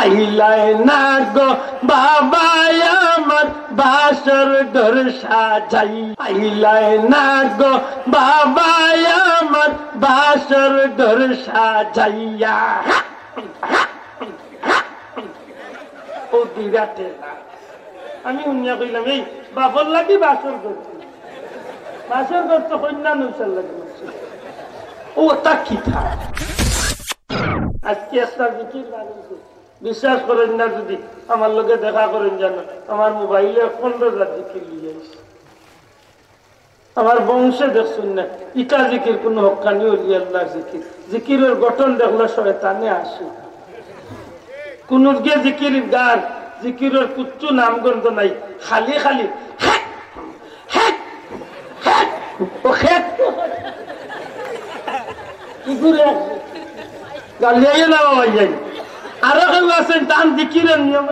আইলায় না গো বাবা আমার বাসর ঘর সাজাই আইলায় না গো বাবা আমার বাসর ঘর সাজাইয়া ও দিরাতে আমি উনিয়া কইলাম এই বাবর লাগি বাসর ঘর তো কন্যা নৌসার লাগে ও তা কি থা আজকে একটা জিকির বানিয়েছে বিশ্বাস করেন না যদি আমার লোকে দেখা করেন জানো আমার মোবাইলে 15,000 জিকির লিয়ে আসছে আমার বংশে দেখছুন না ইটা জিকির কোন হক্কানি ওলি আল্লাহ জিকির জিকিরের গঠন দেখলো শয়তানে আসে কোন গিয়ে জিকির গান জিকিরের কুচ্ছু নামগন্ধ নাই খালি খালি ও খেত গালিয়ে না বাবা যাই আরো কেউ আছেন টান জিকিরের নিয়ম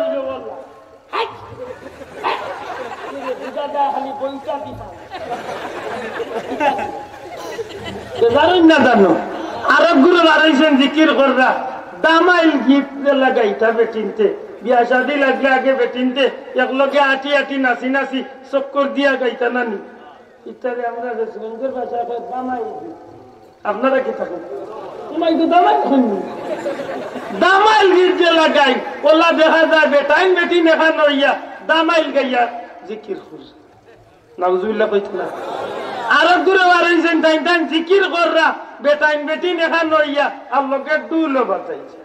না জানো আরো গুরু বাড়াইছেন জিকির কররা দামাইল গীত লাগাইতা বেটিনতে বিয়া শাদি লাগলে আগে বেটিনতে একলগে আটি আটি নাচি নাচি চক্কর দিয়া গাইতা নানি ইত্যাদি আমরা রেস্টুরেন্টের ভাষায় দামাইল গীত আপনারা কি থাকেন দামাইল গীত যে লাগাই ওলা দেখা যায় বেটাইন বেটি নেখা নইয়া দামাইল গাইয়া জিকির খুঁজ নাউজুবিল্লাহ কইতলা আরো দূরে বাড়াইছেন তাই তাই জিকির কররা বেটাইন বেটি নেখা নইয়া আল্লাহকে দুলো বাঁচাইছে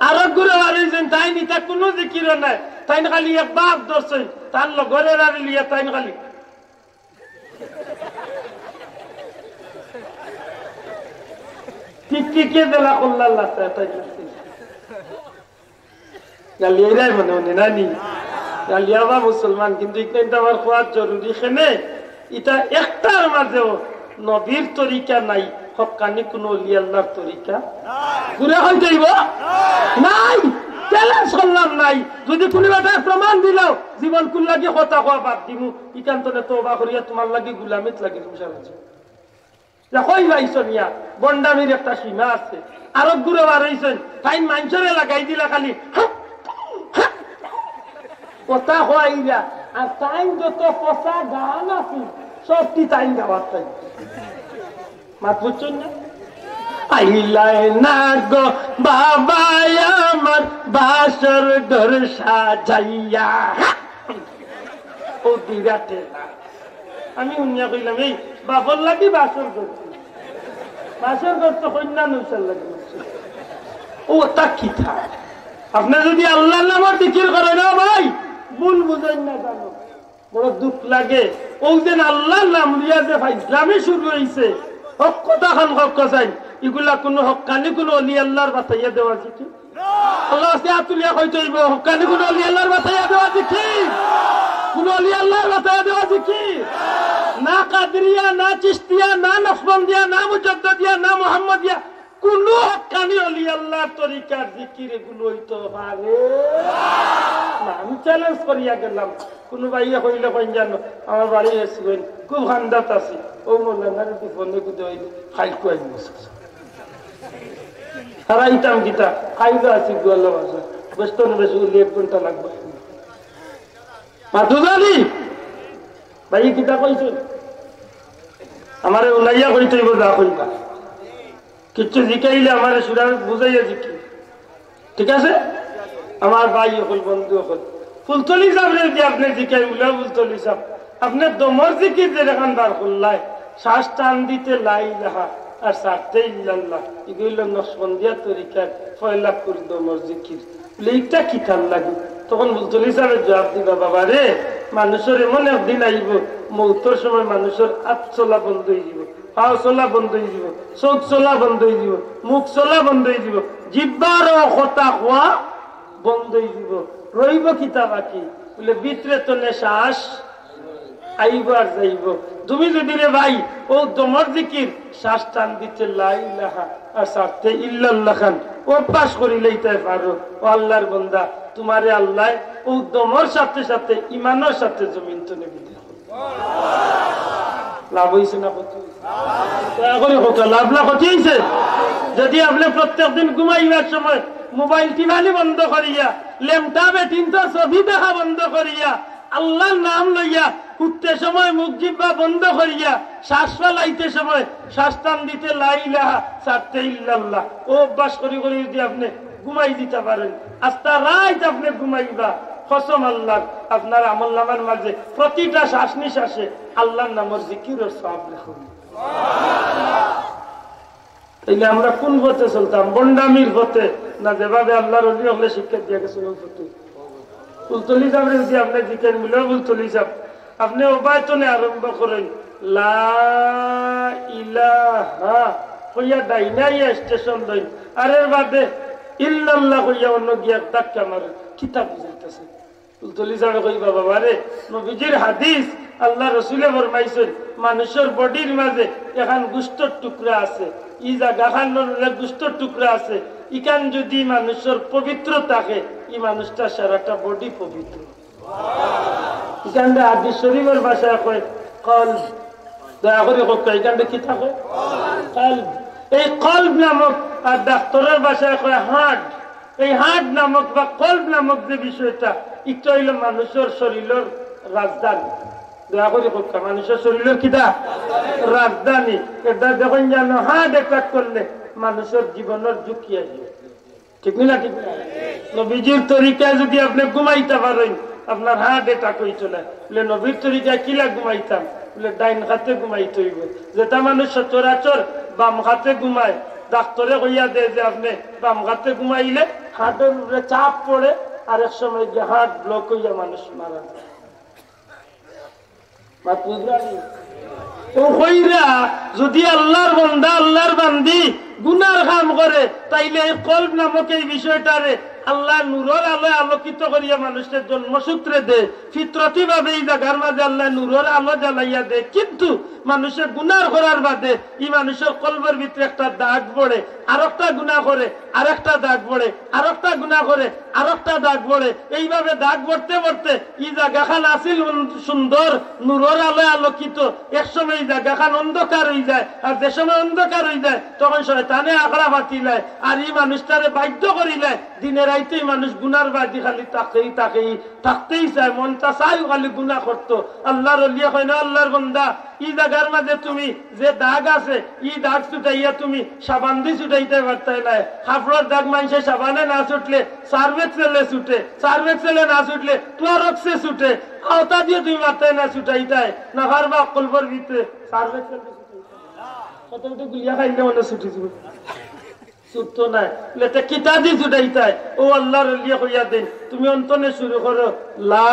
আরো দূরে বাড়াইছেন তাই নিতা কোনো জিকির নাই তাই খালি এক বাপ ধরছেন তার লগরে রাড়ি লিয়া তাই খালি টিকটিকে দেলা করলাম গালিয়াই মনে মনে নানি গালিয়াবা মুসলমান কিন্তু এটা আমার খোয়ার জরুরি খেনে এটা একটার মাঝেও নবীর তরিকা নাই হক্কানি কোন ওলি আল্লাহর তরিকা ঘুরে হয়ে যাইব নাই চ্যালেঞ্জ করলাম নাই যদি কোনো একটা প্রমাণ দিল জীবন কুল লাগি কথা কোয়া বাদ দিমু ইকান্তনে তওবা করিয়া তোমার লাগি গুলামিত লাগি সংসার আছে কই ভাইছো মিয়া বন্ডামির একটা সীমা আছে আরো দূরে বাড়াইছেন তাই মানুষের লাগাই দিলা খালি কথা হইরা আর তাই যত পচা গান আছে সবটি তাই গাওয়ার তাই মাত বুঝছেন না আইলায় না গো বাবা আমার বাসর ঘর সাজাইয়া ও দিরাতে আমি উনিয়া কইলাম এই বাবর লাগি বাসর ঘর তো কন্যা নৌসার লাগে ও তা কি থা আপনি যদি আল্লাহর নামের জিকির করেন না ভাই ভুল বুঝেন না জানো বড় দুঃখ লাগে ও যে আল্লাহর নাম লিয়া যে ভাই ইসলামে শুরু হয়েছে হক কথা খান হক চাই এগুলা কোন হক্কানি কোন অলি আল্লাহর বাতাইয়া দেওয়া জিকির আল্লাহ তুলিয়া কইতে হইব হক্কানি কোন অলি আল্লাহর বাতাইয়া দেওয়া জিকির কোন অলি আল্লাহর বাতাইয়া দেওয়া জিকির না কাদরিয়া না চিশতিয়া না নকশবন্দিয়া না মুজাদ্দিদিয়া না মুহাম্মদিয়া কোন হক্কানি অলি আল্লাহর তরিকার জিকির এগুলো হইতো পারে না আমি চ্যালেঞ্জ করিয়া গেলাম কোন ভাইয়া কইলে কইন জানো আমার বাড়ি এসেছিলেন খুব হান্দাত আছি ও মোল্লার ফোনে কুদে হইল খাই কুয়াই হারাইতাম গীতা খাইলে আছি গোয়াল্লা ভাষা বসতো না বেশি 1 ঘন্টা লাগবে মাতুজালি ভাই গীতা কইছে আমারে উলাইয়া কইতে হইব যা কইবা কিছু জিকাইলে আমার সুরা বুঝাইয়া জিকি ঠিক আছে আমার ভাই হল বন্ধু হল ফুলতলি সাহেব যে আপনি জিকাই উলা ফুলতলি সাহেব আপনি দমর জিকির যে দেখান বার করলাই শ্বাস টান দিতে লাই লাহা আর সারতে ইল্লাল্লাহ এগুলো নকশবন্দিয়া তরিকার ফয়লা করে দমর জিকির এইটা কি থাল লাগে তখন ফুলতলি সাহেবের জবাব দিবা বাবা রে মানুষের এমন একদিন আইব মৌতর সময় মানুষের হাত চলা বন্ধ হয়ে যাব পাও চলা বন্ধ হয়ে যাব চোখ চলা বন্ধ হয়ে যাব মুখ চলা বন্ধ হয়ে যাব জিব্বার কথা খোয়া বন্ধ হয়ে যাব রইব কিতা বাকি বলে ভিতরে তো শ্বাস আইব আর যাইব তুমি যদি রে ভাই ও দমর জিকির শ্বাস টান দিতে লা ইলাহা আর সারতে ইল্লাল্লাহ খান অভ্যাস করিলেই তাই পারো ও আল্লাহর বান্দা তোমারে আল্লাহ ও দমর সাথে সাথে ইমানের সাথে জমিন তো নেবে লাভ হয়েছে না লাভ না ক্ষতি হয়েছে যদি আপনি প্রত্যেক দিন ঘুমাইবার সময় মোবাইল টিভানি বন্ধ করিয়া, ল্যাপটপে তিনটা ছবি দেখা বন্ধ করিয়া, আল্লাহর নাম লইয়া উঠতে সময় মুখ জিহ্বা বন্ধ করিয়া, শ্বাস ফেলাইতে সময় শ্বাস টান দিতে লা ইলাহা ছাড়তে ইল্লাল্লাহ, ও অভ্যাস করি করি যদি আপনি ঘুমাই দিতে পারেন, আস্তা রাত আপনি ঘুমাইবা, কসম আল্লাহ আপনার আমল নামার মাঝে প্রতিটা শ্বাস নিঃশ্বাসে আল্লাহর নামের জিকিরের সওয়াব লেখুন। তাইলে আমরা কোন পথে চলতাম? বন্ডামির পথে না যেভাবে আল্লাহর ওলি হলে শিক্ষা দিয়ে গেছিল উলতলি সাহেব যদি আপনি জিকের মিলে উলতলি সাহেব আপনি অবায়তনে আরম্ভ করেন লা ইলাহা কইয়া ডাইনাইয়া স্টেশন দইন, আর এর বাদে ইল্লাল্লাহ কইয়া অন্য গিয়া ধাক্কা মারে, কিতাব বুঝাইতেছে। উলতলি সাহেব কইবা বাবা রে, নবীজির হাদিস আল্লাহ রসুলে ফরমাইছেন মানুষের বডির মাঝে এখন গুস্তর টুকরা আছে, ই জায়গাখান গুস্তর টুকরা আছে, ইখান যদি মানুষের পবিত্র থাকে ই মানুষটা সারাটা বডি পবিত্র। এখানটা হাদিস শরীফের ভাষায় কয় কলব, দয়া করে এখানটা কি থাকে কলব। এই কলব নামক, আর ডাক্তারের ভাষায় কয় হার্ট, এই হার্ট নামক বা কলব নামক যে বিষয়টা এটা হইল মানুষের শরীরের রাজধানী। দয়া করে মানুষের শরীরের কিটা রাজধানী। এটা দেখুন যেন হার্ট অ্যাটাক করলে মানুষের জীবনের ঝুঁকি আসবে, ঠিক না? ঠিক না? নবীজির তরিকায় যদি আপনি ঘুমাইতে পারেন আপনার হার্ট অ্যাটাক হইতো না। বলে নবীর তরিকায় কিলা ঘুমাইতাম? বলে ডাইন হাতে ঘুমাইতে হইব। যেটা মানুষ সচরাচর বাম হাতে ঘুমায়, ডাক্তারে কইয়া দেয় যে আপনি বাম হাতে ঘুমাইলে হার্টের উপরে চাপ পড়ে, আর এক সময় যে হার্ট ব্লক হইয়া মানুষ মারা যায়। যদি আল্লাহর বন্দা আল্লাহর বান্দি গুনার কাম করে তাইলে কলব নামক এই বিষয়টারে আল্লাহ নূরের আলোয় আলোকিত করিয়া মানুষের জন্মসূত্রে দে, ফিতরতি ভাবে এই জায়গার মাঝে আল্লাহ নূরের আলো জ্বালাইয়া দে। কিন্তু মানুষের গুনার করার বাদে এই মানুষের কলবের ভিতরে একটা দাগ পড়ে, আর একটা গুণা করে, আর একটা দাগ পড়ে, আর একটা গুণা করে, আর একটা দাগ পড়ে। এইভাবে দাগ পড়তে পড়তে এই জায়গাখান আসিল সুন্দর নূরের আলোয় আলোকিত, এক সময় এই জায়গাখান অন্ধকার হয়ে যায়। আর যে সময় অন্ধকার হয়ে যায় তখন শয়তানে আখড়া ফাটিলায়, আর এই মানুষটারে বাধ্য করিলায় দিনের রাইতেই মানুষ গুনার বাদি খালি থাকতেই চায়, মনটা চাই খালি গুনাহ করতো। আল্লাহর ওলিয়া কয় না আল্লাহর বান্দা এই জায়গার মাঝে তুমি যে দাগ আছে এই দাগ ছুটাইয়া তুমি সাবান দিয়ে ছুটাইতে পারতাই না। কাপড়ের দাগ মানুষে সাবানে না ছুটলে সার্ভেক্সেলে ছুটে, সার্ভেক্সেলে না ছুটলে ক্লোরক্সে ছুটে, আওতা দিয়ে তুমি পারতাই না ছুটাইতাই না পারবা কলবর ভিতরে সার্ভেক্সেলে কত গুলিয়া খাইলে মনে ছুটি যাবে ছুটতো না। কিতা দি ছুটাইতাই ও আল্লাহর ওলিয়া কইয়া দেন তুমি অন্তনে শুরু করো লা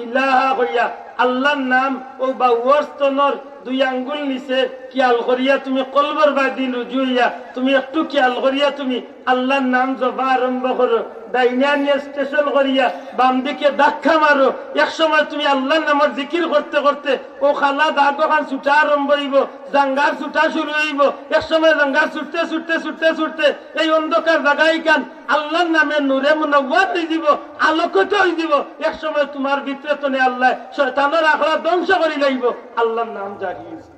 ইলাহা কইয়া আল্লাহর নাম ও বাউর স্তনের দুই আঙ্গুল নিচে খেয়াল করিয়া তুমি কলবর বাদি রুজু হইয়া তুমি একটু খেয়াল করিয়া তুমি আল্লাহর নাম জবা আরম্ভ করো। ডাইনিয়া নিয়ে স্টেশন করিয়া বাম দিকে ধাক্কা মারো। এক সময় তুমি আল্লাহর নামের জিকির করতে করতে ও খালা দাগ ওখান ছুটা আরম্ভ হইব, জাঙ্গার ছুটা শুরু হইব। এক সময় জাঙ্গার ছুটতে ছুটতে ছুটতে ছুটতে এই অন্ধকার জায়গায় কান আল্লাহর নামে নূরে মুনাওয়ার হয়ে দিব, আলোকিত হয়ে দিব। এক সময় তোমার ভিতরে তো আল্লাহ শয়তানের আখড়া ধ্বংস করে লাইব, আল্লাহর নাম জাগিয়েছে।